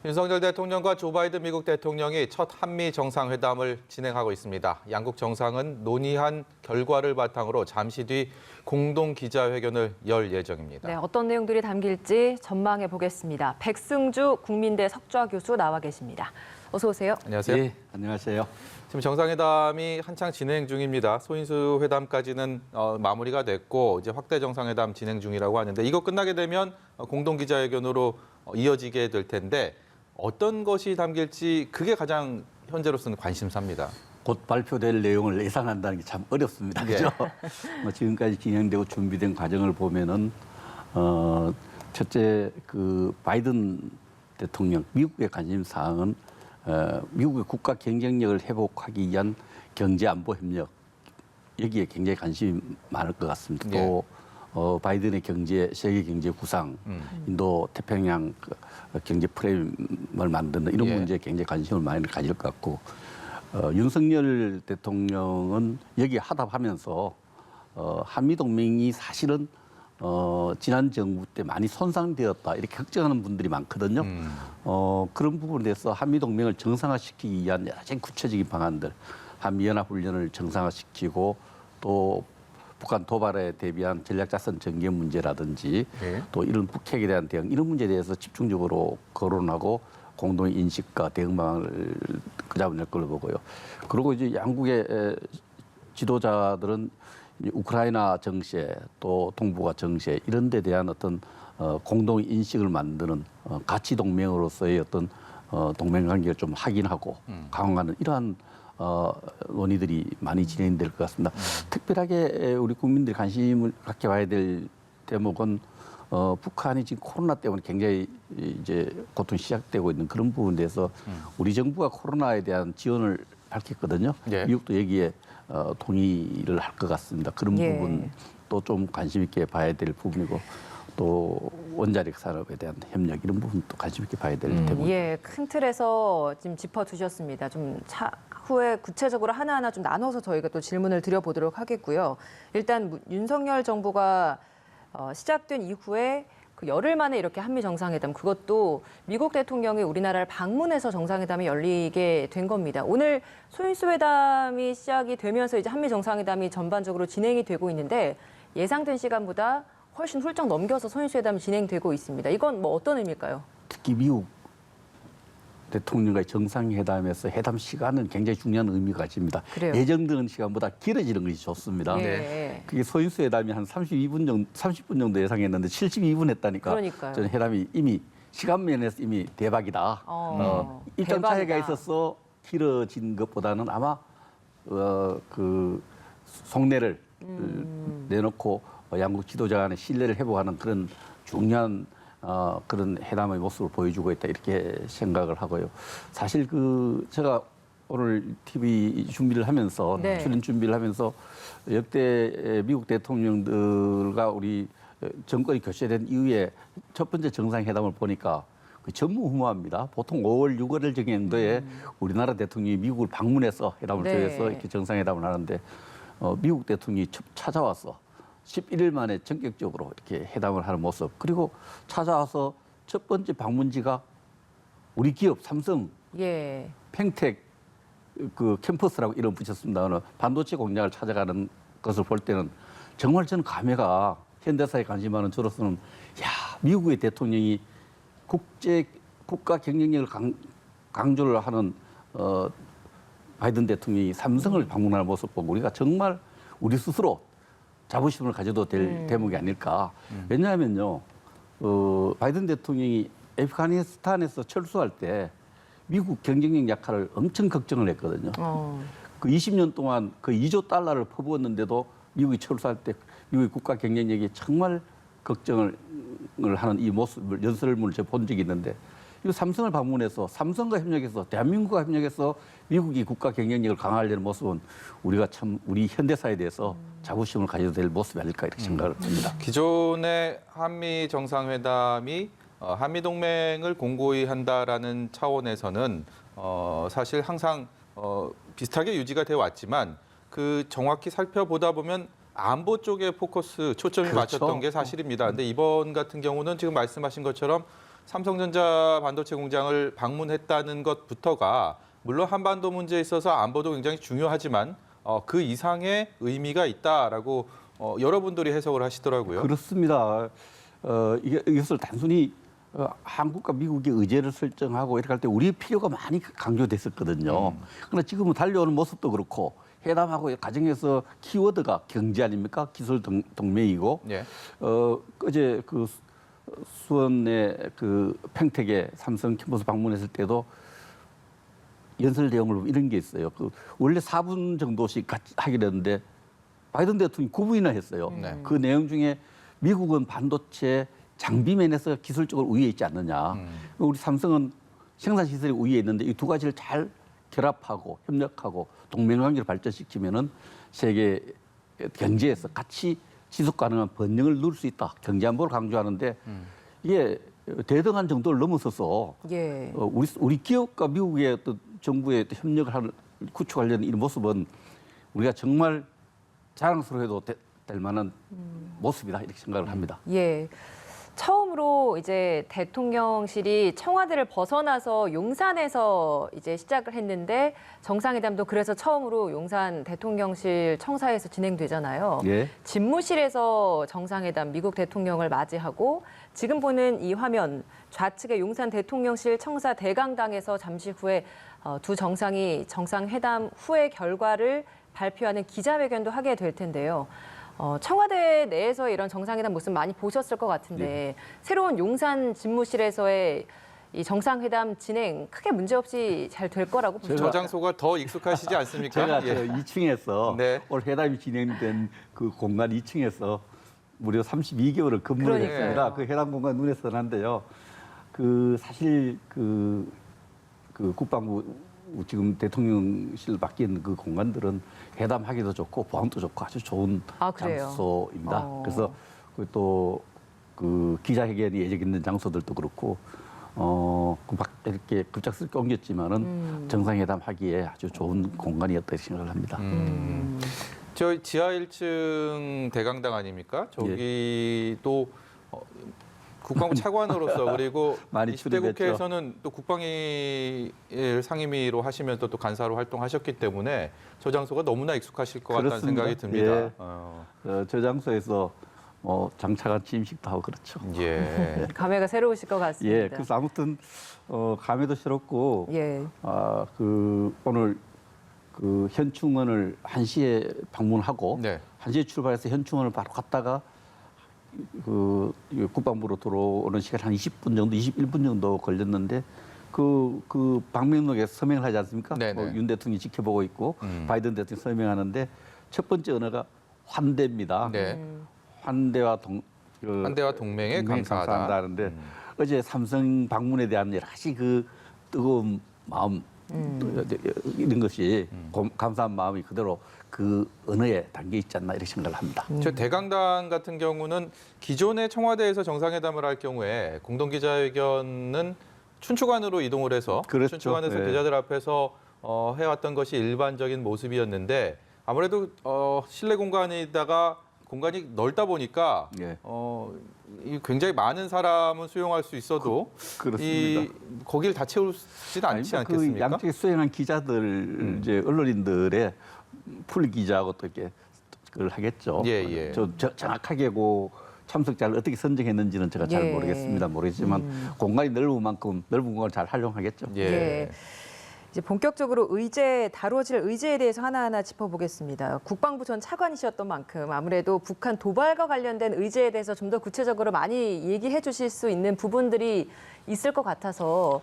윤석열 대통령과 조 바이든 미국 대통령이 첫 한미 정상회담을 진행하고 있습니다. 양국 정상은 논의한 결과를 바탕으로 잠시 뒤 공동 기자회견을 열 예정입니다. 네, 어떤 내용들이 담길지 전망해 보겠습니다. 백승주 국민대 석좌 교수 나와 계십니다. 어서 오세요. 안녕하세요. 네, 안녕하세요. 지금 정상회담이 한창 진행 중입니다. 소인수 회담까지는 마무리가 됐고 이제 확대 정상회담 진행 중이라고 하는데 이거 끝나게 되면 공동 기자회견으로 이어지게 될 텐데 어떤 것이 담길지 그게 가장 현재로서는 관심사입니다. 곧 발표될 내용을 예상한다는 게 참 어렵습니다. 그죠? 지금까지 진행되고 준비된 과정을 보면은 첫째 그 바이든 대통령 미국의 관심 사항은 미국의 국가 경쟁력을 회복하기 위한 경제 안보 협력 여기에 굉장히 관심이 많을 것 같습니다. 또 바이든의 세계 경제 구상, 인도 태평양 경제 프레임을 만드는 이런 문제에 굉장히 관심을 많이 가질 것 같고 윤석열 대통령은 여기에 하답하면서 한미 동맹이 사실은 지난 정부 때 많이 손상되었다 이렇게 걱정하는 분들이 많거든요. 그런 부분에 대해서 한미 동맹을 정상화시키기 위한 여러 가지 구체적인 방안들, 한미연합훈련을 정상화시키고 또 북한 도발에 대비한 전략자산 전개 문제라든지 또 이런 북핵에 대한 대응 이런 문제에 대해서 집중적으로 거론하고 공동 인식과 대응 방안을 잡아낼 걸로 보고요. 그리고 이제 양국의 지도자들은 우크라이나 정세 또 동북아 정세 이런 데 대한 어떤 공동 인식을 만드는 가치 동맹으로서의 어떤 동맹 관계를 좀 확인하고 강화하는 이러한 논의들이 많이 진행될 것 같습니다. 특별하게 우리 국민들이 관심을 갖게 봐야 될 대목은 북한이 지금 코로나 때문에 굉장히 이제 고통이 시작되고 있는 그런 부분에 대해서 우리 정부가 코로나에 대한 지원을 밝혔거든요. 미국도 여기에 동의를 할 것 같습니다. 그런 부분도 좀 관심 있게 봐야 될 부분이고 또 원자력 산업에 대한 협력 이런 부분도 관심 있게 봐야 될 대목입니다. 예, 큰 틀에서 지금 짚어주셨습니다. 좀 차후에 구체적으로 하나하나 좀 나눠서 저희가 또 질문을 드려보도록 하겠고요. 일단 윤석열 정부가 시작된 이후에 그 열흘 만에 이렇게 한미 정상회담 그것도 미국 대통령이 우리나라를 방문해서 정상회담이 열리게 된 겁니다. 오늘 소인수 회담이 시작이 되면서 이제 한미 정상회담이 전반적으로 진행이 되고 있는데 예상된 시간보다 훨씬 훌쩍 넘겨서 소인수 회담이 진행되고 있습니다. 이건 뭐 어떤 의미일까요? 특히 미국 대통령과의 정상회담에서 회담 시간은 굉장히 중요한 의미가 가집니다. 그래요? 예정되는 시간보다 길어지는 것이 좋습니다. 그게 소인수 회담이 한 30분 정도 예상했는데 72분 했다니까. 그러니까요. 저는 회담이 이미 시간 면에서 이미 대박이다. 일정 차이가 있어서 길어진 것보다는 아마 그 속내를 내놓고 양국 지도자 간의 신뢰를 회복하는 그런 중요한 그런 회담의 모습을 보여주고 있다 이렇게 생각을 하고요. 사실 제가 오늘 TV 준비를 하면서 출연 준비를 하면서 역대 미국 대통령들과 우리 정권이 교체된 이후에 첫 번째 정상회담을 보니까 전무후무합니다. 보통 5월, 6월 정도에 우리나라 대통령이 미국을 방문해서 회담을 통해서 이렇게 정상회담을 하는데 미국 대통령이 찾아와서 11일 만에 전격적으로 이렇게 회담을 하는 모습. 그리고 찾아와서 첫 번째 방문지가 우리 기업 삼성 팽텍 그 캠퍼스라고 이름 붙였습니다. 어느 반도체 공장을 찾아가는 것을 볼 때는 정말 저는 감회가 현대사에 관심 많은 저로서는 미국의 대통령이 국가 경쟁력을 강조를 하는 바이든 대통령이 삼성을 방문하는 모습 보고 우리가 정말 우리 스스로 자부심을 가져도 될 대목이 아닐까. 왜냐하면요, 바이든 대통령이 아프가니스탄에서 철수할 때 미국 경쟁력 약화를 엄청 걱정을 했거든요. 그 20년 동안 그 2조 달러를 퍼부었는데도 미국이 철수할 때 미국의 국가 경쟁력이 정말 걱정을 하는 이 모습을 연설문을 제가 본 적이 있는데 이 삼성을 방문해서 삼성과 협력해서 대한민국과 협력해서 미국이 국가 경쟁력을 강화하려는 모습은 우리가 참 우리 현대사에 대해서 자부심을 가져야 될 모습이 아닐까 이렇게 생각을 합니다. 기존의 한미 정상회담이 한미 동맹을 공고히 한다라는 차원에서는 사실 항상 비슷하게 유지가 되어 왔지만 그 정확히 살펴보다 보면 안보 쪽에 초점이 맞췄던 게 사실입니다. 근데 이번 같은 경우는 지금 말씀하신 것처럼 삼성전자 반도체 공장을 방문했다는 것부터가 물론 한반도 문제에 있어서 안보도 굉장히 중요하지만 그 이상의 의미가 있다라고 여러분들이 해석을 하시더라고요. 그렇습니다. 이것을 단순히 한국과 미국의 의제를 설정하고 이렇게 할 때 우리의 필요가 많이 강조됐었거든요. 그러나 지금은 달려오는 모습도 그렇고 회담하고 과정에서 키워드가 경제 아닙니까? 기술 동맹이고 예. 어제 그 수원의 그 평택에 삼성 캠퍼스 방문했을 때도 연설 내용을 이런 게 있어요. 그 원래 4분 정도씩 같이 하기로 했는데 바이든 대통령이 9분이나 했어요. 네. 그 내용 중에 미국은 반도체 장비 면에서 기술적으로 우위에 있지 않느냐. 우리 삼성은 생산 시설이 우위에 있는데 이 두 가지를 잘 결합하고 협력하고 동맹 관계를 발전시키면은 세계 경제에서 같이 지속 가능한 번영을 누릴 수 있다. 경제 안보를 강조하는데 이게 대등한 정도를 넘어서서 예. 우리 기업과 미국의 어떤 정부의 협력을 구축하려는 이 모습은 우리가 정말 자랑스러워해도 될 만한 모습이다 이렇게 생각을 합니다. 예. 처음으로 이제 대통령실이 청와대를 벗어나서 용산에서 이제 시작을 했는데 정상회담도 그래서 처음으로 용산 대통령실 청사에서 진행되잖아요. 예. 집무실에서 정상회담 미국 대통령을 맞이하고 지금 보는 이 화면 좌측의 용산 대통령실 청사 대강당에서 잠시 후에 두 정상이 정상회담 후의 결과를 발표하는 기자회견도 하게 될 텐데요. 청와대 내에서 이런 정상회담 모습 많이 보셨을 것 같은데 새로운 용산 집무실에서의 이 정상회담 진행 크게 문제없이 잘 될 거라고 보죠. 저 장소가 더 익숙하시지 않습니까? 제가 예. 2층에서 네. 오늘 회담이 진행된 그 공간 2층에서 무려 32개월을 근무를 그러니까요. 했습니다. 그 회담 공간 눈에 선한데요. 그 사실 그 국방부 지금 대통령실 밖에 있는 그 공간들은 회담하기도 좋고 보안도 좋고 아주 좋은 그래요? 장소입니다. 그래서 또 그 기자회견이 예정 있는 장소들도 그렇고 이렇게 급작스럽게 옮겼지만은 정상회담 하기에 아주 좋은 공간이었다 생각을 합니다. 저 지하 1층 대강당 아닙니까? 저기도 국방부 차관으로서 그리고 많이 20대 출입했죠. 국회에서는 또 국방위 상임위로 하시면서 또 간사로 활동하셨기 때문에 저 장소가 너무나 익숙하실 것 같다는 그렇습니다. 생각이 듭니다. 예. 저 장소에서 장차관 취임식도 하고 그렇죠. 예. 감회가 새로우실 것 같습니다. 예, 그래서 아무튼 감회도 새롭고 예. 오늘 그 현충원을 1시에 방문하고 네. 1시에 출발해서 현충원을 바로 갔다가 그 국방부로 들어오는 시간 한 20분 정도, 21분 정도 걸렸는데 그 방명록에 서명을 하지 않습니까? 네네. 윤 대통령이 지켜보고 있고 바이든 대통령이 서명하는데 첫 번째 언어가 환대입니다. 네. 환대와 환대와 동맹에 감사하다. 하는데 어제 삼성 방문에 대한 여러 가지 그 뜨거운 마음 이런 것이 감사한 마음이 그대로 그 언어에 담겨 있지 않나 이렇게 생각을 합니다. 저 대강당 같은 경우는 기존의 청와대에서 정상회담을 할 경우에 공동기자회견은 춘추관으로 이동을 해서 그렇죠. 춘추관에서 네. 기자들 앞에서 해왔던 것이 일반적인 모습이었는데 아무래도 실내 공간에다가 공간이 넓다 보니까 예. 이 굉장히 많은 사람은 수용할 수 있어도 그렇습니다. 거기를 다 채우지는 않지 그 않겠습니까? 양쪽에 수행한 기자들 이제 언론인들의 풀 기자하고 또 이렇게 그걸 하겠죠. 예, 예. 정확하게 그 참석자를 어떻게 선정했는지는 제가 잘 예. 모르겠지만 공간이 넓은 만큼 넓은 공간을 잘 활용하겠죠. 예. 예. 이제 본격적으로 다루어질 의제에 대해서 하나하나 짚어보겠습니다. 국방부 전 차관이셨던 만큼 아무래도 북한 도발과 관련된 의제에 대해서 좀 더 구체적으로 많이 얘기해 주실 수 있는 부분들이 있을 것 같아서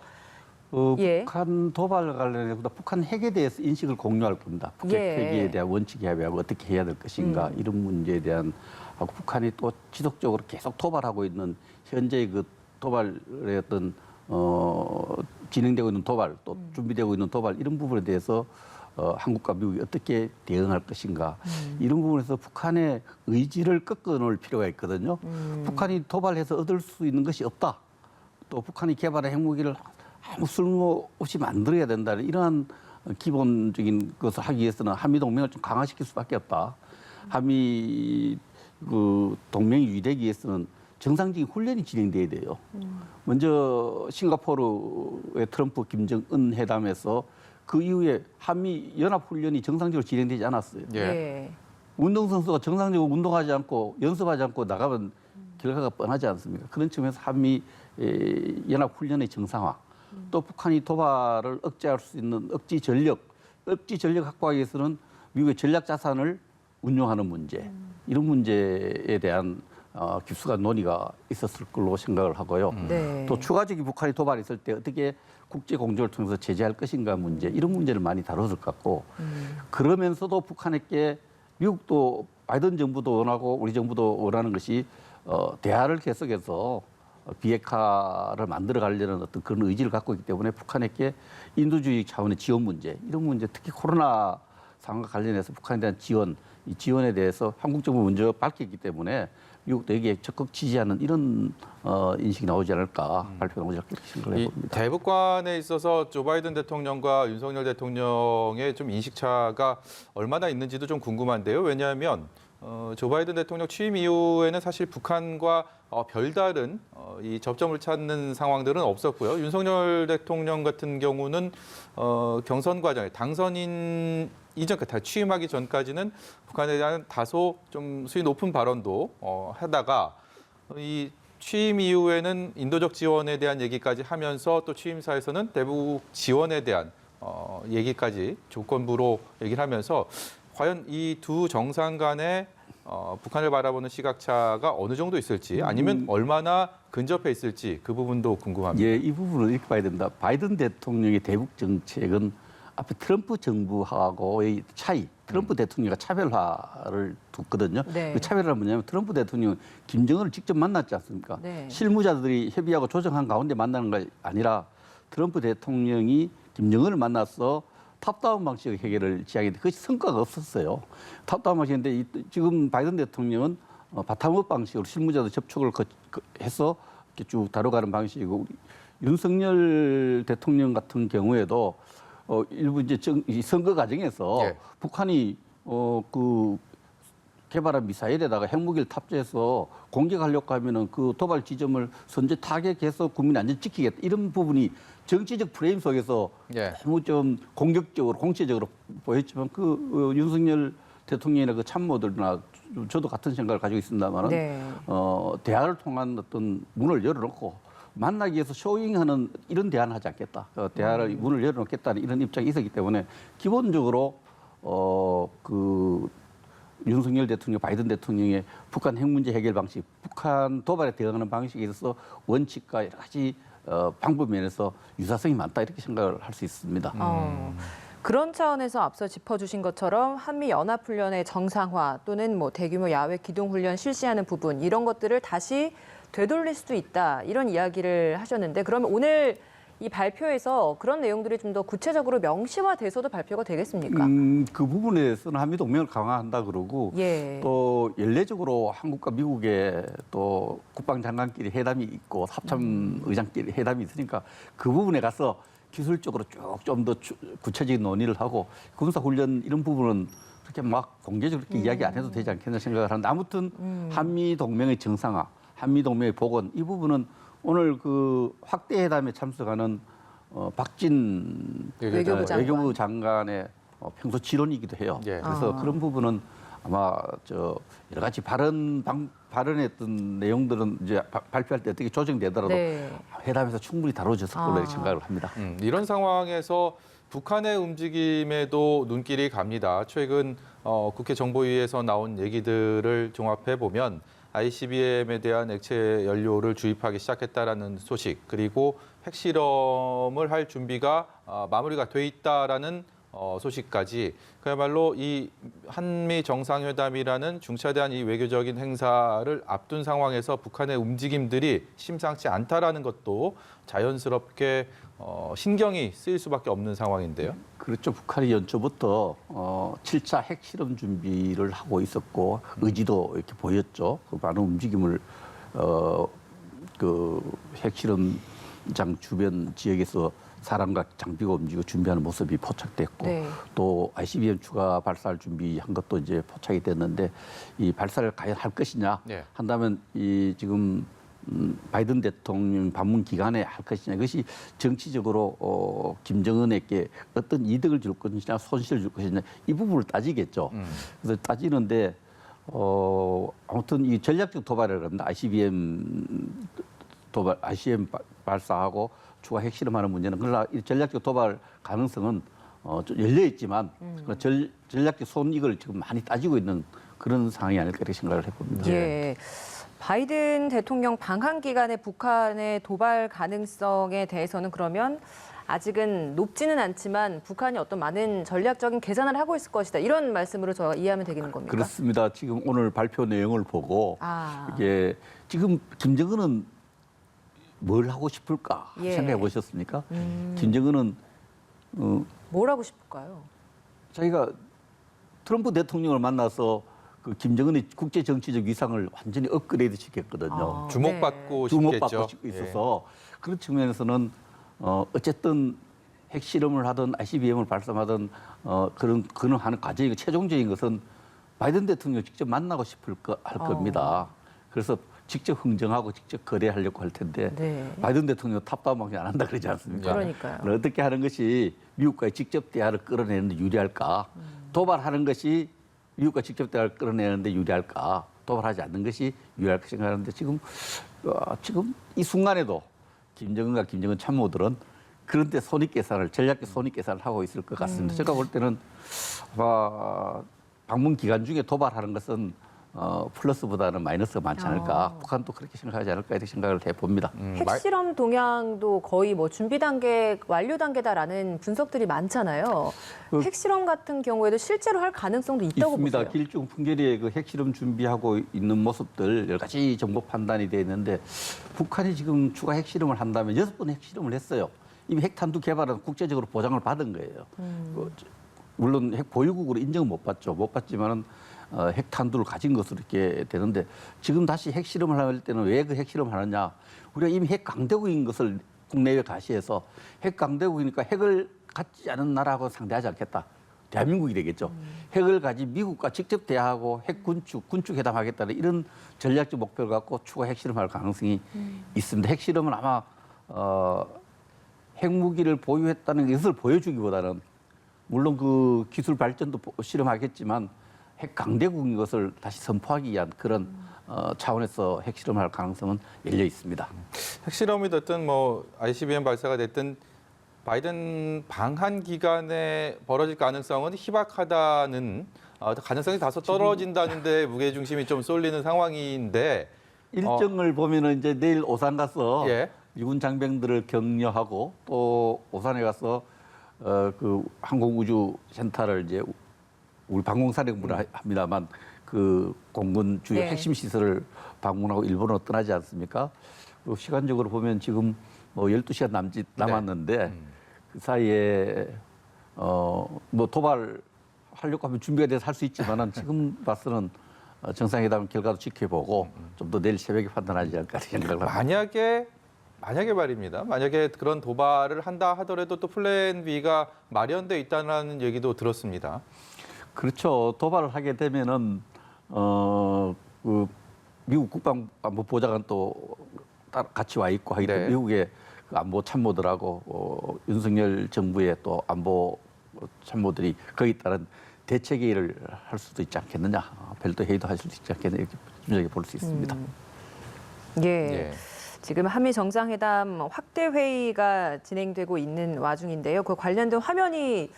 예. 북한 도발 관련해서 북한 핵에 대해서 인식을 공유할 겁니다. 북핵 예. 핵에 대한 원칙 협의하고 어떻게 해야 될 것인가 이런 문제에 대한 하고 북한이 또 지속적으로 계속 도발하고 있는 현재의 그 도발의 어떤 진행되고 있는 도발 또 준비되고 있는 도발 이런 부분에 대해서 한국과 미국이 어떻게 대응할 것인가 이런 부분에서 북한의 의지를 꺾어놓을 필요가 있거든요. 북한이 도발해서 얻을 수 있는 것이 없다. 또 북한이 개발한 핵무기를 아무 쓸모없이 만들어야 된다는 이러한 기본적인 것을 하기 위해서는 한미 동맹을 좀 강화시킬 수밖에 없다. 한미 그 동맹이 유지되기 위해서는 정상적인 훈련이 진행돼야 돼요. 먼저 싱가포르의 트럼프 김정은 회담에서 그 이후에 한미 연합 훈련이 정상적으로 진행되지 않았어요. 예. 예. 운동선수가 정상적으로 운동하지 않고 연습하지 않고 나가면 결과가 뻔하지 않습니까? 그런 측면에서 한미 연합 훈련의 정상화, 또 북한이 도발을 억제할 수 있는 억지 전력 확보하기 위해서는 미국의 전략 자산을 운용하는 문제, 이런 문제에 대한 깊숙한 논의가 있었을 걸로 생각을 하고요. 네. 또 추가적인 북한이 도발했을 때 어떻게 국제 공조를 통해서 제재할 것인가 문제, 이런 문제를 많이 다뤘을 것 같고, 그러면서도 북한에게 미국도 바이든 정부도 원하고 우리 정부도 원하는 것이 대화를 계속해서 비핵화를 만들어 가려는 어떤 그런 의지를 갖고 있기 때문에 북한에게 인도주의 차원의 지원 문제, 이런 문제, 특히 코로나 상황과 관련해서 북한에 대한 지원, 이 지원에 대해서 한국 정부 먼저 밝혔기 때문에 미국도 여기에 적극 지지하는 이런 인식이 나오지 않을까, 발표가 나오지 않을까 이렇게 생각을 이 해봅니다. 대북관에 있어서 조 바이든 대통령과 윤석열 대통령의 좀 인식차가 얼마나 있는지도 좀 궁금한데요. 왜냐하면 조 바이든 대통령 취임 이후에는 사실 북한과 별다른 이 접점을 찾는 상황들은 없었고요. 윤석열 대통령 같은 경우는 경선 과정에 당선인 이전 다 취임하기 전까지는 북한에 대한 다소 좀 수위 높은 발언도 하다가 이 취임 이후에는 인도적 지원에 대한 얘기까지 하면서 또 취임사에서는 대북 지원에 대한 얘기까지 조건부로 얘기를 하면서 과연 이 두 정상 간의 북한을 바라보는 시각차가 어느 정도 있을지 아니면 얼마나 근접해 있을지 그 부분도 궁금합니다. 예, 이 부분을 이렇게 봐야 됩니다. 바이든 대통령의 대북 정책은 앞에 트럼프 정부하고의 차이, 트럼프 대통령과 차별화를 뒀거든요. 네. 그 차별화는 뭐냐면 트럼프 대통령은 김정은을 직접 만났지 않습니까? 네. 실무자들이 협의하고 조정한 가운데 만나는 게 아니라 트럼프 대통령이 김정은을 만나서 탑다운 방식의 해결을 지향했는데 그것이 성과가 없었어요. 탑다운 방식인데 지금 바이든 대통령은 바텀업 방식으로 실무자들 접촉을 해서 이렇게 쭉 다뤄가는 방식이고, 윤석열 대통령 같은 경우에도 일부 이제 이 선거 과정에서 예. 북한이 그 개발한 미사일에다가 핵무기를 탑재해서 공격하려고 하면은 그 도발 지점을 선제 타격해서 국민 안전 지키겠다, 이런 부분이 정치적 프레임 속에서 예. 너무 좀 공격적으로 공세적으로 보였지만 그 윤석열 대통령이나 그 참모들이나 저도 같은 생각을 가지고 있습니다만은 네. 대화를 통한 어떤 문을 열어놓고 만나기 위해서 쇼잉하는 이런 대화는 하지 않겠다. 대화를 문을 열어놓겠다는 이런 입장이 있었기 때문에 기본적으로 그 윤석열 대통령, 바이든 대통령의 북한 핵 문제 해결 방식, 북한 도발에 대응하는 방식에 있어서 원칙과 여러 가지 방법 면에서 유사성이 많다, 이렇게 생각을 할 수 있습니다. 그런 차원에서 앞서 짚어주신 것처럼 한미 연합훈련의 정상화 또는 뭐 대규모 야외 기동훈련 실시하는 부분, 이런 것들을 다시 되돌릴 수도 있다, 이런 이야기를 하셨는데, 그러면 오늘 이 발표에서 그런 내용들이 좀 더 구체적으로 명시화돼서도 발표가 되겠습니까? 그 부분에 대해서는 한미 동맹을 강화한다 그러고, 예. 또 연례적으로 한국과 미국의 또 국방장관끼리 회담이 있고 합참 의장끼리 회담이 있으니까 그 부분에 가서 기술적으로 쭉 좀 더 구체적인 논의를 하고, 군사훈련 이런 부분은 그렇게 막 공개적으로 그렇게 이야기 안 해도 되지 않겠나 생각을 하는데, 아무튼 한미 동맹의 정상화, 한미 동맹의 복원, 이 부분은 오늘 그 확대 회담에 참석하는 박진 외교부 장관. 외교부 장관의 평소 지론이기도 해요. 예. 그래서 그런 부분은 아마 여러 가지 발언했던 내용들은 이제 발표할 때 어떻게 조정되더라도 네. 회담에서 충분히 다뤄졌을 걸로 이렇게 생각을 합니다. 이런 상황에서 북한의 움직임에도 눈길이 갑니다. 최근 국회 정보위에서 나온 얘기들을 종합해 보면 ICBM에 대한 액체 연료를 주입하기 시작했다라는 소식, 그리고 핵실험을 할 준비가 마무리가 돼 있다라는 소식까지, 그야말로 이 한미 정상회담이라는 중차대한 이 외교적인 행사를 앞둔 상황에서 북한의 움직임들이 심상치 않다라는 것도 자연스럽게 신경이 쓰일 수밖에 없는 상황인데요. 그렇죠. 북한이 연초부터 7차 핵실험 준비를 하고 있었고 의지도 이렇게 보였죠. 그 많은 움직임을 그 핵실험장 주변 지역에서 사람과 장비가 움직이고 준비하는 모습이 포착됐고, 네. 또 ICBM 추가 발사를 준비한 것도 이제 포착이 됐는데, 이 발사를 과연 할 것이냐 네. 한다면 이 지금 바이든 대통령 방문 기간에 할 것이냐, 이것이 정치적으로 김정은에게 어떤 이득을 줄 것이냐, 손실을 줄 것이냐, 이 부분을 따지겠죠. 그래서 따지는데 아무튼 이 전략적 도발을 합니다. ICBM 발사하고 추가 핵실험하는 문제는, 그러나 이 전략적 도발 가능성은 좀 열려 있지만 전략적 손익을 지금 많이 따지고 있는 그런 상황이 아닐까 이렇게 생각을 해봅니다. 예. 바이든 대통령 방한 기간에 북한의 도발 가능성에 대해서는 그러면 아직은 높지는 않지만 북한이 어떤 많은 전략적인 계산을 하고 있을 것이다. 이런 말씀으로 저가 이해하면 되겠는 겁니까? 그렇습니다. 지금 오늘 발표 내용을 보고 이게 지금 김정은은 뭘 하고 싶을까 생각해 보셨습니까? 김정은은 뭘 하고 싶을까요? 자기가 트럼프 대통령을 만나서 그 김정은의 국제 정치적 위상을 완전히 업그레이드 시켰거든요. 주목받고 주목받고 싶겠죠. 싶고 있어서 그런 측면에서는 어쨌든 핵실험을 하든 ICBM을 발사하든 그런 하는 과정이 최종적인 것은 바이든 대통령 직접 만나고 할 겁니다. 그래서 직접 흥정하고 직접 거래하려고 할 텐데 바이든 대통령 탑다운밖에 안 한다 그러지 않습니까? 그러니까요. 어떻게 하는 것이 미국과의 직접 대화를 끌어내는 데 유리할까? 도발하는 것이 미국과 직접 대화를 끌어내는데 유리할까? 도발하지 않는 것이 유리할까 생각하는데 지금 이 순간에도 김정은과 김정은 참모들은 그런데 전략적 손익 계산을 하고 있을 것 같습니다. 제가 볼 때는 방문 기간 중에 도발하는 것은 플러스보다는 마이너스가 많지 않을까. 북한도 그렇게 생각하지 않을까 이렇게 생각을 해봅니다. 핵실험 동향도 거의 뭐 준비 단계, 완료 단계다라는 분석들이 많잖아요. 핵실험 같은 경우에도 실제로 할 가능성도 있다고 있습니다. 보세요. 길중 풍계리에 그 핵실험 준비하고 있는 모습들 여러 가지 정보 판단이 되어 있는데 북한이 지금 추가 핵실험을 한다면 6번 핵실험을 했어요. 이미 핵탄두 개발은 국제적으로 보장을 받은 거예요. 물론 핵 보유국으로 인정은 못 받죠. 못 받지만은 핵탄두를 가진 것으로 이렇게 되는데 지금 다시 핵실험을 할 때는 왜 그 핵실험을 하느냐. 우리가 이미 핵 강대국인 것을 국내외 가시해서 핵 강대국이니까 핵을 갖지 않은 나라하고 상대하지 않겠다. 대한민국이 되겠죠. 핵을 가진 미국과 직접 대화하고 핵 군축 회담하겠다는 이런 전략적 목표를 갖고 추가 핵실험할 가능성이 있습니다. 핵실험은 아마 핵무기를 보유했다는 것을 보여주기보다는 물론 그 기술 발전도 실험하겠지만 핵 강대국인 것을 다시 선포하기 위한 그런 차원에서 핵실험할 가능성은 열려 있습니다. 핵실험이 됐든 뭐 ICBM 발사가 됐든 바이든 방한 기간에 벌어질 가능성은 희박하다는 가능성이 다소 떨어진다는데 무게 중심이 좀 쏠리는 상황인데 일정을 보면은 이제 내일 오산 가서 미군 장병들을 격려하고 또 오산에 가서 그 항공우주센터를 이제 우리 방공사령부를 합니다만 그 공군 주요 핵심 시설을 방문하고 일본으로 떠나지 않습니까? 그리고 시간적으로 보면 지금 뭐 12시간 남았는데 그 사이에 뭐 도발하려고 하면 준비가 돼서 할 수 있지만은 지금 봐서는 정상회담 결과도 지켜보고 좀 더 내일 새벽에 판단하지 않을까 생각을 합니다. 만약에 말입니다. 만약에 그런 도발을 한다 하더라도 또 플랜 B가 마련돼 있다는 얘기도 들었습니다. 그렇죠. 도발을 하게 되면은 그 미국 국방부 보좌관 또 같이 와 있고 하기 때문에 미국의 그 안보 참모들하고 윤석열 정부의 또 안보 참모들이 거기에 따른 대책 회의를 할 수도 있지 않겠느냐, 별도 회의도 할 수도 있지 않겠느냐 이렇게 볼 수 있습니다. 지금 한미 정상회담 확대 회의가 진행되고 있는 와중인데요. 그 관련된 화면이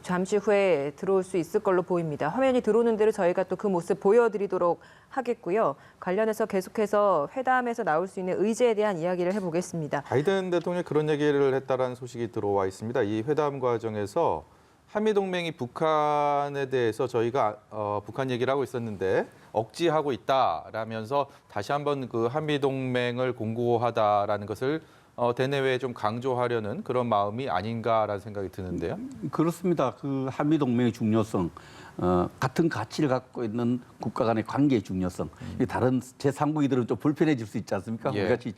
잠시 후에 들어올 수 있을 걸로 보입니다. 화면이 들어오는 대로 저희가 또 그 모습 보여드리도록 하겠고요. 관련해서 계속해서 회담에서 나올 수 있는 의제에 대한 이야기를 해보겠습니다. 바이든 대통령이 그런 얘기를 했다라는 소식이 들어와 있습니다. 이 회담 과정에서 한미동맹이 북한에 대해서 저희가 북한 얘기를 하고 있었는데 억지하고 있다라면서 다시 한번 그 한미동맹을 공고하다라는 것을 대내외에 좀 강조하려는 그런 마음이 아닌가라는 생각이 드는데요. 그렇습니다. 그 한미동맹의 중요성, 같은 가치를 갖고 있는 국가 간의 관계의 중요성, 다른 제3국이들은 좀 불편해질 수 있지 않습니까? 우리 같이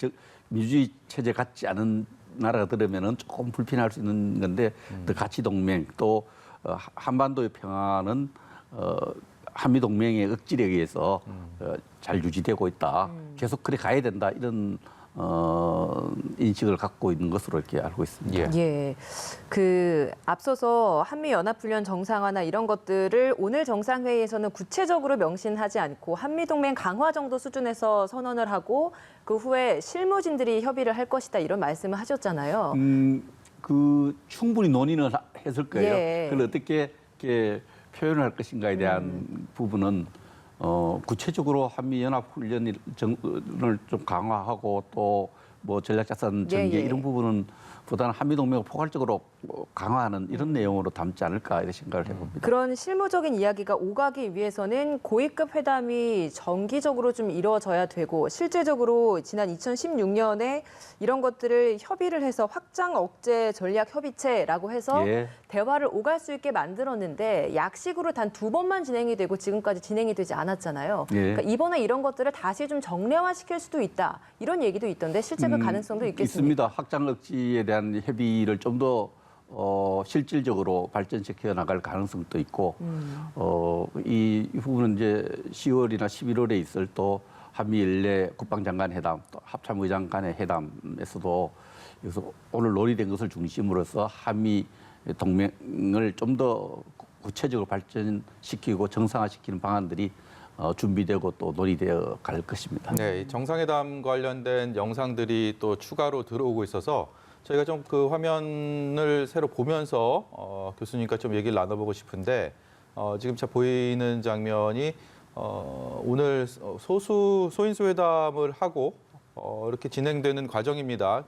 민주주의 체제 같지 않은 나라가 들으면은 조금 불편할 수 있는 건데, 또 가치 동맹, 또 한반도의 평화는 한미 동맹의 억지력에 의해서 잘 유지되고 있다. 계속 그래 가야 된다. 이런 인식을 갖고 있는 것으로 이렇게 알고 있습니다. 예. 그 앞서서 한미 연합훈련 정상화나 이런 것들을 오늘 정상회의에서는 구체적으로 명신하지 않고 한미 동맹 강화 정도 수준에서 선언을 하고 그 후에 실무진들이 협의를 할 것이다 이런 말씀을 하셨잖아요. 그 충분히 논의는 했을 거예요. 예. 그걸 어떻게 이렇게 표현할 것인가에 대한 부분은 구체적으로 한미 연합 훈련을 좀 강화하고 또 뭐 전략자산 전개 예. 이런 부분은 보다는 한미 동맹을 포괄적으로 강화하는 이런 내용으로 담지 않을까 이런 생각을 해봅니다. 그런 실무적인 이야기가 오가기 위해서는 고위급 회담이 정기적으로 좀 이루어져야 되고 실제적으로 지난 2016년에 이런 것들을 협의를 해서 확장 억제 전략 협의체라고 해서 예. 대화를 오갈 수 있게 만들었는데 약식으로 단 2번만 진행이 되고 지금까지 진행이 되지 않았잖아요. 예. 그러니까 이번에 이런 것들을 다시 좀 정례화시킬 수도 있다. 이런 얘기도 있던데 실제 그 가능성도 있겠습니다. 있습니다. 확장 억지에 대한 협의를 좀 더 실질적으로 발전시켜 나갈 가능성도 있고 이 부분은 이제 10월이나 11월에 있을 또 한미 연례 국방장관 회담, 또 합참의장 간의 회담에서도 여기서 오늘 논의된 것을 중심으로서 한미 동맹을 좀 더 구체적으로 발전시키고 정상화시키는 방안들이 준비되고 또 논의되어 갈 것입니다. 네, 이 정상회담 관련된 영상들이 또 추가로 들어오고 있어서 저희가 좀 그 화면을 새로 보면서 교수님과 좀 얘기를 나눠보고 싶은데 지금 자 보이는 장면이 오늘 소인수 회담을 하고 이렇게 진행되는 과정입니다.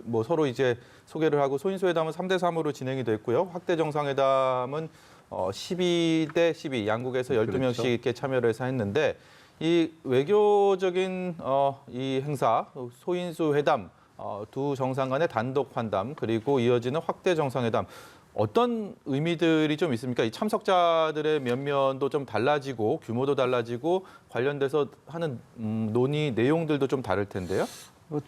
뭐 서로 이제 소개를 하고 소인수 회담은 3대3으로 진행이 됐고요. 확대 정상회담은 12대 12 양국에서 12명씩 그렇죠. 이렇게 참여를 해서 했는데 이 외교적인 이 행사 소인수 회담 두 정상 간의 단독 환담 그리고 이어지는 확대 정상회담 어떤 의미들이 좀 있습니까? 이 참석자들의 면면도 좀 달라지고 규모도 달라지고 관련돼서 하는 논의 내용들도 좀 다를 텐데요.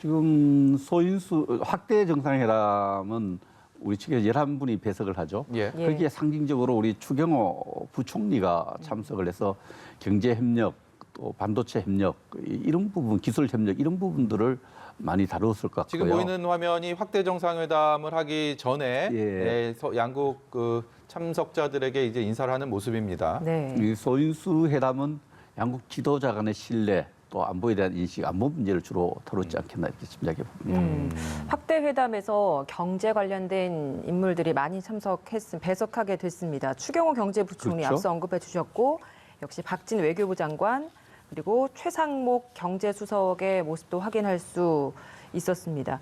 지금 소인수 확대 정상회담은 우리 측에 11분이 배석을 하죠. 예. 거기에 상징적으로 우리 추경호 부총리가 참석을 해서 경제 협력, 또 반도체 협력 이런 부분, 기술 협력 이런 부분들을 많이 다뤘을 것 같고요. 지금 보이는 화면이 확대 정상회담을 하기 전에 예. 양국 그 참석자들에게 이제 인사를 하는 모습입니다. 네. 이 소인수 회담은 양국 지도자 간의 신뢰 또 안보에 대한 인식, 안보 문제를 주로 다뤘지 않겠나 이렇게 짐작해 봅니다. 확대 회담에서 경제 관련된 인물들이 많이 배석하게 됐습니다. 추경호 경제부총리 그렇죠. 앞서 언급해 주셨고 역시 박진 외교부 장관 그리고 최상목 경제수석의 모습도 확인할 수 있었습니다.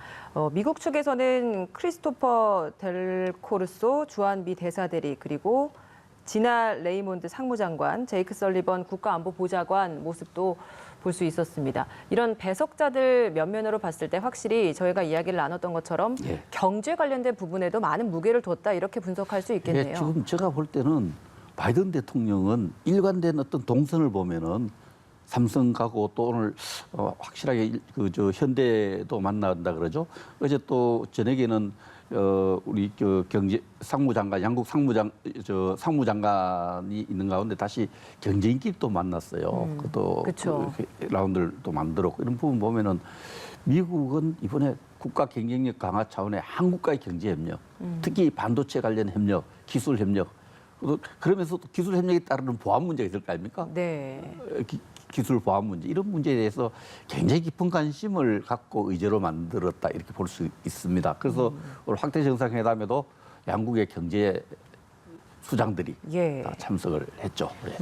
미국 측에서는 크리스토퍼 델코르소 주한미 대사대리 그리고 지나 레이몬드 상무장관, 제이크 설리번 국가안보보좌관 모습도 볼 수 있었습니다. 이런 배석자들 면면으로 봤을 때 확실히 저희가 이야기를 나눴던 것처럼 예. 경제 관련된 부분에도 많은 무게를 뒀다 이렇게 분석할 수 있겠네요. 예, 지금 제가 볼 때는 바이든 대통령은 일관된 어떤 동선을 보면은 삼성 가고 또 오늘 확실하게 저 현대도 만난다 그러죠. 어제 또 저녁에는 우리 경제 상무장관 양국 상무장관이 있는 가운데 다시 경제인끼리 또 만났어요. 그것도 그쵸. 라운드를 또 만들었고 이런 부분 보면은 미국은 이번에 국가 경쟁력 강화 차원의 한국과의 경제 협력, 특히 반도체 관련 협력, 기술 협력 그러면서 또 기술 협력에 따르는 보안 문제가 있을 거 아닙니까? 네. 기술 보안 문제 이런 문제에 대해서 굉장히 깊은 관심을 갖고 의제로 만들었다 이렇게 볼 수 있습니다. 그래서 오늘 확대 정상회담에도 양국의 경제 수장들이 예. 다 참석을 했죠. 예.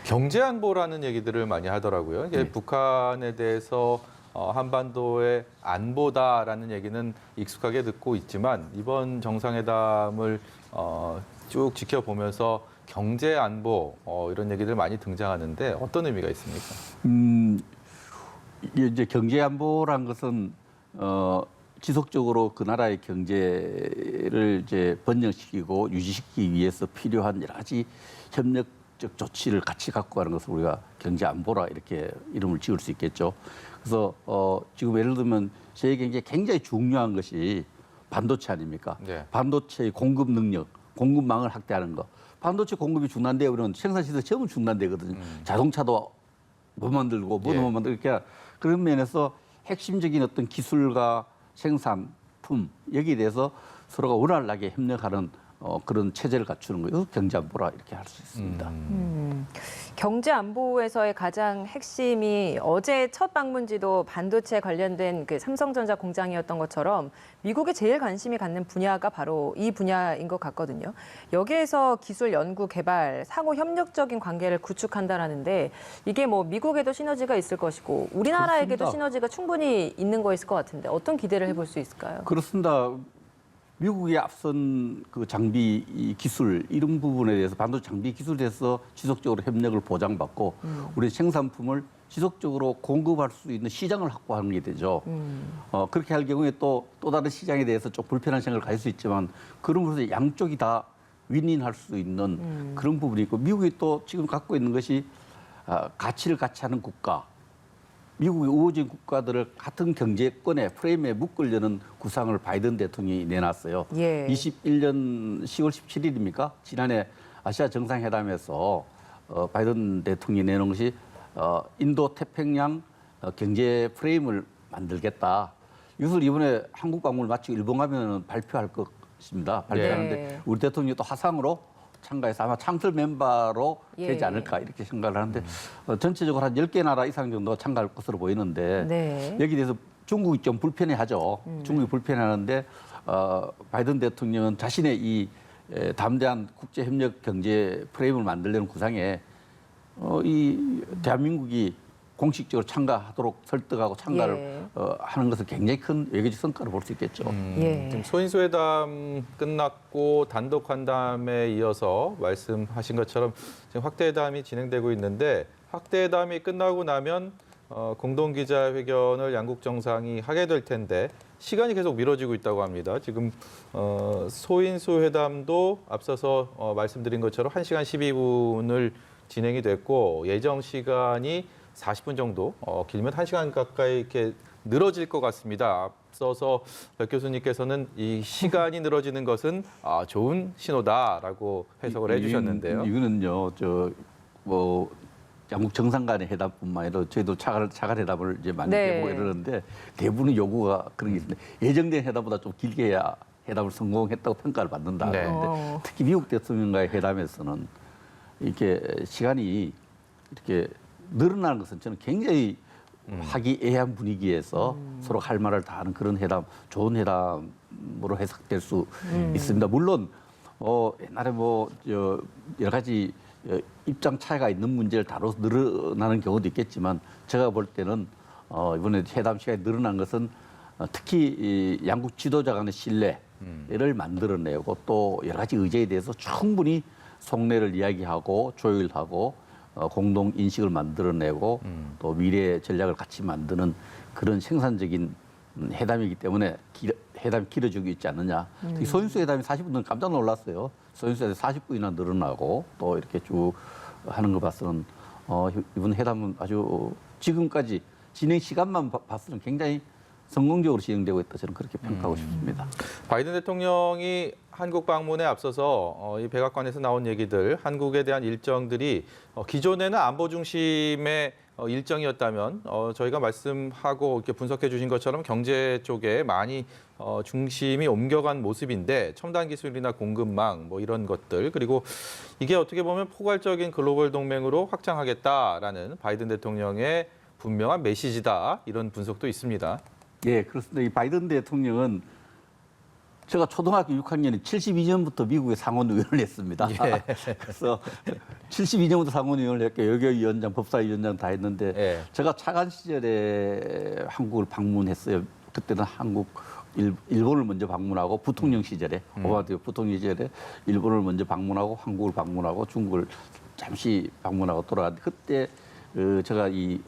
경제 안보라는 얘기들을 많이 하더라고요. 이게 네. 북한에 대해서 한반도의 안보다라는 얘기는 익숙하게 듣고 있지만 이번 정상회담을 쭉 지켜보면서 경제 안보 이런 얘기들 많이 등장하는데 어떤 의미가 있습니까? 이게 이제 경제 안보란 것은 지속적으로 그 나라의 경제를 이제 번영시키고 유지시키기 위해서 필요한 여러 가지 협력적 조치를 같이 갖고 가는 것을 우리가 경제 안보라 이렇게 이름을 지을 수 있겠죠. 그래서 지금 예를 들면 세계 경제에 굉장히 중요한 것이 반도체 아닙니까? 네. 반도체의 공급 능력, 공급망을 확대하는 거. 반도체 공급이 중단되면 생산시설 전부 중단되거든요. 자동차도 못 만들고 뭐도 못 만들고 이렇게 그런 면에서 핵심적인 어떤 기술과 생산품 여기에 대해서 서로가 원활하게 협력하는 그런 체제를 갖추는 거예요. 경제안보라 이렇게 할 수 있습니다. 경제 안보에서의 가장 핵심이 어제 첫 방문지도 반도체 관련된 그 삼성전자 공장이었던 것처럼 미국이 제일 관심이 갖는 분야가 바로 이 분야인 것 같거든요. 여기에서 기술 연구 개발, 상호 협력적인 관계를 구축한다라는데 이게 뭐 미국에도 시너지가 있을 것이고 우리나라에게도 그렇습니다. 시너지가 충분히 있는 거일 것 같은데 어떤 기대를 해볼 수 있을까요? 그렇습니다. 미국의 앞선 그 장비 이 기술 이런 부분에 대해서 반도체 장비 기술에 대해서 지속적으로 협력을 보장받고 우리 생산품을 지속적으로 공급할 수 있는 시장을 확보하는 게 되죠. 그렇게 할 경우에 또 다른 시장에 대해서 좀 불편한 생각을 가질 수 있지만 그러면서 양쪽이 다 윈윈할 수 있는 그런 부분이 있고 미국이 또 지금 갖고 있는 것이 가치를 같이 하는 국가. 미국의 우호적인 국가들을 같은 경제권의 프레임에 묶으려는 구상을 바이든 대통령이 내놨어요. 예. 21년 10월 17일입니까? 지난해 아시아 정상회담에서 바이든 대통령이 내놓은 것이 인도 태평양 경제 프레임을 만들겠다. 이것을 이번에 한국 방문을 마치고 일본 가면 발표할 것입니다. 발표하는데 네. 우리 대통령이 또 화상으로 참가해서 아마 창설 멤버로 예. 되지 않을까 이렇게 생각을 하는데 전체적으로 한 10개 나라 이상 정도 참가할 것으로 보이는데 네. 여기에 대해서 중국이 좀 불편해하죠. 중국이 불편해하는데 바이든 대통령은 자신의 이 담대한 국제협력 경제 프레임을 만들려는 구상에 이 대한민국이 공식적으로 참가하도록 설득하고 참가를 예. 하는 것은 굉장히 큰 외교적 성과를 볼 수 있겠죠. 예. 지금 소인수 회담 끝났고 단독 환담에 이어서 말씀하신 것처럼 지금 확대 회담이 진행되고 있는데 확대 회담이 끝나고 나면 공동 기자회견을 양국 정상이 하게 될 텐데 시간이 계속 미뤄지고 있다고 합니다. 지금 소인수 회담도 앞서서 말씀드린 것처럼 1시간 12분을 진행이 됐고 예정 시간이 40분 정도, 길면 1시간 가까이 이렇게 늘어질 것 같습니다. 앞서서 백 교수님께서는 이 시간이 늘어지는 것은 좋은 신호다라고 해석을 해주셨는데요. 이거는요, 뭐 양국 정상 간의 회담뿐만 아니라 저희도 차관 회담을 이제 많이 네. 해보고 이러는데 대부분의 요구가 그런 게 있습니다. 예정된 회담보다 좀 길게 해야 회담을 성공했다고 평가를 받는다. 네. 그런데 특히 미국 대통령과의 회담에서는 이렇게 시간이 이렇게 늘어나는 것은 저는 굉장히 화기애애한 분위기에서 서로 할 말을 다 하는 그런 회담, 좋은 회담으로 해석될 수 있습니다. 물론 옛날에 여러 가지 입장 차이가 있는 문제를 다뤄서 늘어나는 경우도 있겠지만 제가 볼 때는 이번에 회담 시간이 늘어난 것은 특히 이 양국 지도자 간의 신뢰를 만들어내고 또 여러 가지 의제에 대해서 충분히 속내를 이야기하고 조율하고 공동 인식을 만들어내고 또 미래 전략을 같이 만드는 그런 생산적인 회담이기 때문에 회담이 길어지고 있지 않느냐. 특히 소인수 회담이 40분은 깜짝 놀랐어요. 소인수 회담이 40분이나 늘어나고 또 이렇게 쭉 하는 거 봐서는 이번 회담은 아주 지금까지 진행 시간만 봐서는 굉장히 성공적으로 진행되고 있다. 저는 그렇게 평가하고 싶습니다. 바이든 대통령이 한국 방문에 앞서서 이 백악관에서 나온 얘기들, 한국에 대한 일정들이 기존에는 안보 중심의 일정이었다면 저희가 말씀하고 이렇게 분석해 주신 것처럼 경제 쪽에 많이 중심이 옮겨간 모습인데 첨단 기술이나 공급망 뭐 이런 것들 그리고 이게 어떻게 보면 포괄적인 글로벌 동맹으로 확장하겠다라는 바이든 대통령의 분명한 메시지다 이런 분석도 있습니다. 예, 그렇습니다. 이 바이든 대통령은 제가 초등학교 6학년에 72년부터 미국에 상원의원을 했습니다. 예. 그래서 72년부터 상원의원을 했고 외교위원장, 법사위원장 다 했는데 예. 제가 차관 시절에 한국을 방문했어요. 그때는 일본을 먼저 방문하고 부통령 시절에 오바마 부통령 시절에 일본을 먼저 방문하고 한국을 방문하고 중국을 잠시 방문하고 돌아갔는데 그때 제가 이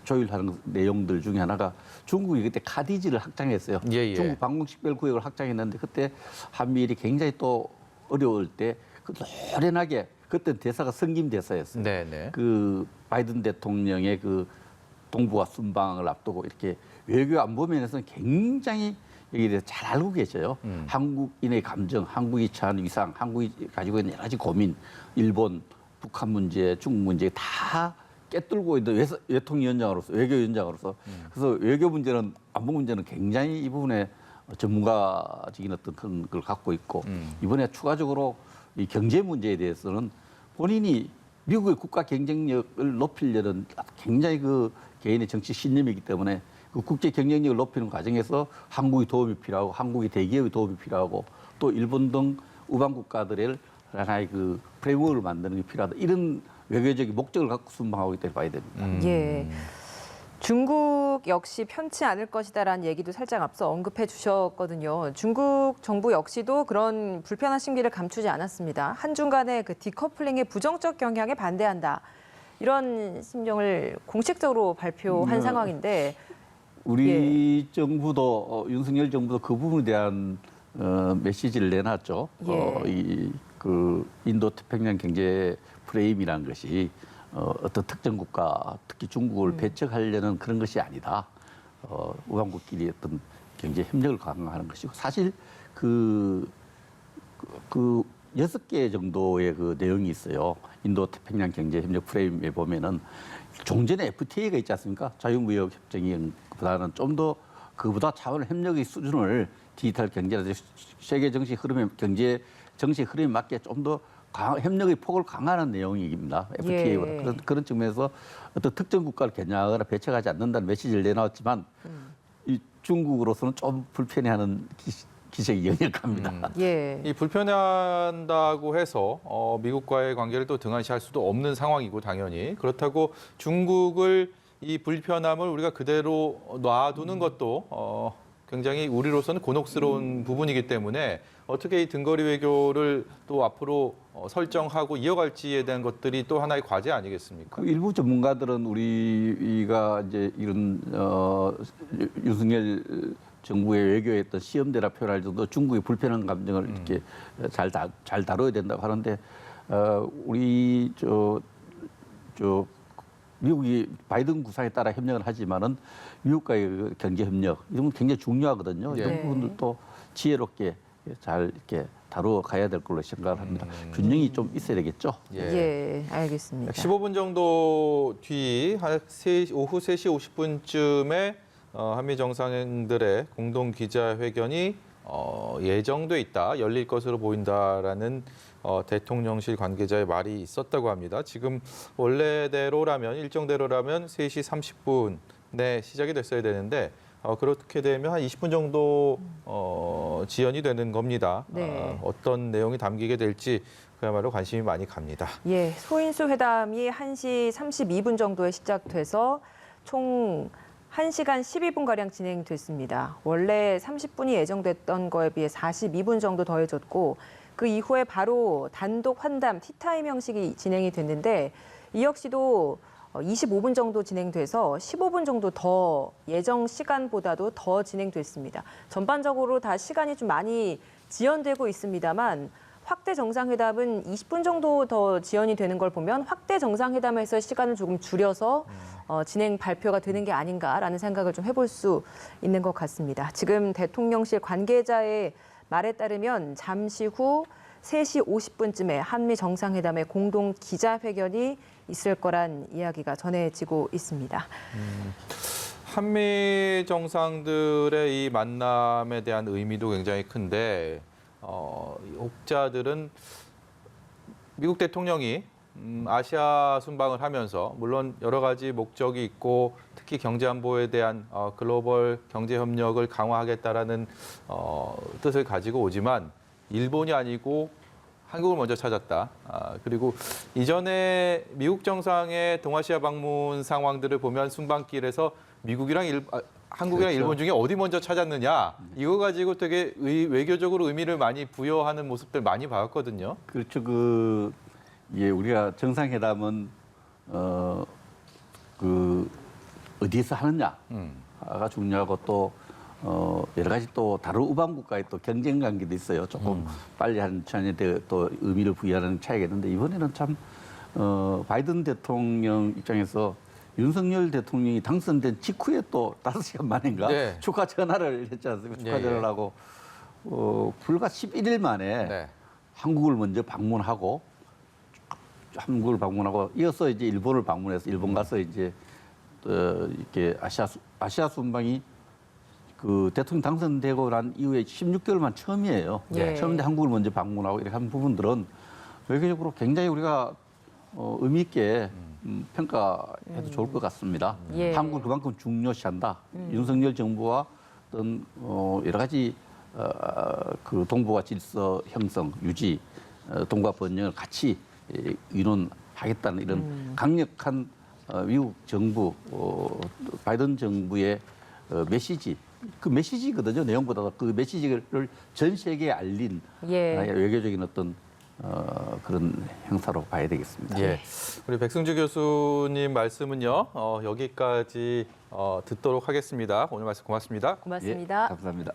조율하는 내용들 중에 하나가 중국이 그때 카디지를 확장했어요. 예, 예. 중국 방공식별구역을 확장했는데 그때 한미일이 굉장히 또 어려울 때 그 노련하게 그때 대사가 성김 대사였어요. 네네. 그 바이든 대통령의 그 동북아 순방을 앞두고 이렇게 외교 안보 면에서는 굉장히 여기에 대해서 잘 알고 계셔요. 한국인의 감정, 한국이 처한 위상, 한국이 가지고 있는 여러 가지 고민, 일본, 북한 문제, 중국 문제 다 깨뚫고 있는 외통위원장으로서, 외교위원장으로서 그래서 외교 문제는, 안보 문제는 굉장히 이 부분에 전문가적인 어떤 그런 걸 갖고 있고 이번에 추가적으로 이 경제 문제에 대해서는 본인이 미국의 국가 경쟁력을 높이려는 굉장히 그 개인의 정치 신념이기 때문에 그 국제 경쟁력을 높이는 과정에서 한국의 도움이 필요하고 한국의 대기업의 도움이 필요하고 또 일본 등 우방 국가들의 하나의 그 프레임워크를 만드는 게 필요하다. 이런 외교적인 목적을 갖고 순방하고 있다고 봐야 됩니다. 예. 중국 역시 편치 않을 것이다라는 얘기도 살짝 앞서 언급해 주셨거든요. 중국 정부 역시도 그런 불편한 심기를 감추지 않았습니다. 한중 간의 그 디커플링의 부정적 경향에 반대한다. 이런 심정을 공식적으로 발표한 상황인데 우리 정부도 윤석열 정부도 그 부분에 대한 메시지를 내놨죠. 예. 그 인도 태평양 경제 프레임이라는 것이 어떤 특정 국가, 특히 중국을 배척하려는 그런 것이 아니다. 우방국끼리 어떤 경제 협력을 강화하는 것이고 사실 그 6개 정도의 그 내용이 있어요. 인도 태평양 경제 협력 프레임에 보면은 종전에 FTA가 있지 않습니까? 자유무역 협정보다는 좀 더 그보다 차원 협력의 수준을 디지털 경제라든지 세계 정치 흐름에 경제 정치 흐름에 맞게 좀 더 협력의 폭을 강화하는 내용입니다. FTA보다. 예. 그런 측면에서 어떤 특정 국가를 겨냥하거나 배척하지 않는다는 메시지를 내놨지만 이 중국으로서는 좀 불편해하는 기색이 역력합니다. 예. 이 불편한다고 해서 미국과의 관계를 또 등한시할 수도 없는 상황이고 당연히 그렇다고 중국을 이 불편함을 우리가 그대로 놔두는 것도 굉장히 우리로서는 곤혹스러운 부분이기 때문에 어떻게 이 등거리 외교를 또 앞으로 설정하고 이어갈지에 대한 것들이 또 하나의 과제 아니겠습니까? 그 일부 전문가들은 우리가 이제 이런 윤석열 정부의 외교에 어떤 시험대라 표현할 정도 중국의 불편한 감정을 이렇게 잘 다뤄야 된다고 하는데 우리 미국이 바이든 구상에 따라 협력을 하지만은 미국과의 경제 협력 이런 건 굉장히 중요하거든요. 예. 이런 부분들도 지혜롭게 잘 이렇게 다루어 가야 될 걸로 생각을 합니다. 균형이 좀 있어야 되겠죠. 예, 알겠습니다. 15분 정도 뒤 오후 3시 50분쯤에 한미 정상들의 공동 기자회견이 예정돼 있다, 열릴 것으로 보인다라는 대통령실 관계자의 말이 있었다고 합니다. 지금 원래대로라면 일정대로라면 3시 30분에 시작이 됐어야 되는데 그렇게 되면 한 20분 정도 지연이 되는 겁니다. 네. 어떤 내용이 담기게 될지 그야말로 관심이 많이 갑니다. 예, 소인수 회담이 1시 32분 정도에 시작돼서 총 1시간 12분가량 진행됐습니다. 원래 30분이 예정됐던 거에 비해 42분 정도 더해졌고 그 이후에 바로 단독 환담, 티타임 형식이 진행이 됐는데 이 역시도 25분 정도 진행돼서 15분 정도 더 예정 시간보다도 더 진행됐습니다. 전반적으로 다 시간이 좀 많이 지연되고 있습니다만 확대 정상회담은 20분 정도 더 지연이 되는 걸 보면 확대 정상회담에서 시간을 조금 줄여서 진행 발표가 되는 게 아닌가라는 생각을 좀 해볼 수 있는 것 같습니다. 지금 대통령실 관계자의 말에 따르면 잠시 후 3시 50분쯤에 한미 정상회담의 공동 기자회견이 있을 거란 이야기가 전해지고 있습니다. 한미 정상들의 이 만남에 대한 의미도 굉장히 큰데 혹자들은 미국 대통령이 아시아 순방을 하면서 물론 여러 가지 목적이 있고 특히 경제 안보에 대한 글로벌 경제 협력을 강화하겠다라는 뜻을 가지고 오지만 일본이 아니고 한국을 먼저 찾았다. 그리고 이전에 미국 정상의 동아시아 방문 상황들을 보면 순방길에서 미국이랑 한국이랑 그렇죠. 일본 중에 어디 먼저 찾았느냐 이거 가지고 되게 외교적으로 의미를 많이 부여하는 모습들 많이 봤거든요. 그렇죠. 우리가 정상회담은 어디에서 하느냐가 중요하고 또 여러 가지 또 다른 우방 국가의 또 경쟁 관계도 있어요. 조금 빨리 하는 편에 또 의미를 부여하는 차이가 있는데 이번에는 참 바이든 대통령 입장에서 윤석열 대통령이 당선된 직후에 또 5시간 만인가 네. 축하 전화를 했지 않습니까? 축하 예, 전화를 예. 하고 불과 11일 만에 네. 한국을 먼저 방문하고 이어서 이제 일본을 방문해서 일본 가서 이제 이렇게 아시아 순방이 그 대통령 당선되고 난 이후에 16개월만 처음이에요. 예. 처음인데 한국을 먼저 방문하고 이렇게 한 부분들은 외교적으로 굉장히 우리가 의미 있게 평가해도 좋을 것 같습니다. 예. 한국을 그만큼 중요시한다. 윤석열 정부와 어떤 여러 가지 그 동북아 질서 형성, 유지, 동북아 번영을 같이 의논하겠다는 이런 강력한 미국 정부, 바이든 정부의 메시지, 그 메시지거든요. 내용보다 그 메시지를 전 세계에 알린 예. 외교적인 어떤 그런 행사로 봐야 되겠습니다. 예. 우리 백승주 교수님 말씀은요, 여기까지 듣도록 하겠습니다. 오늘 말씀 고맙습니다. 고맙습니다. 감사합니다.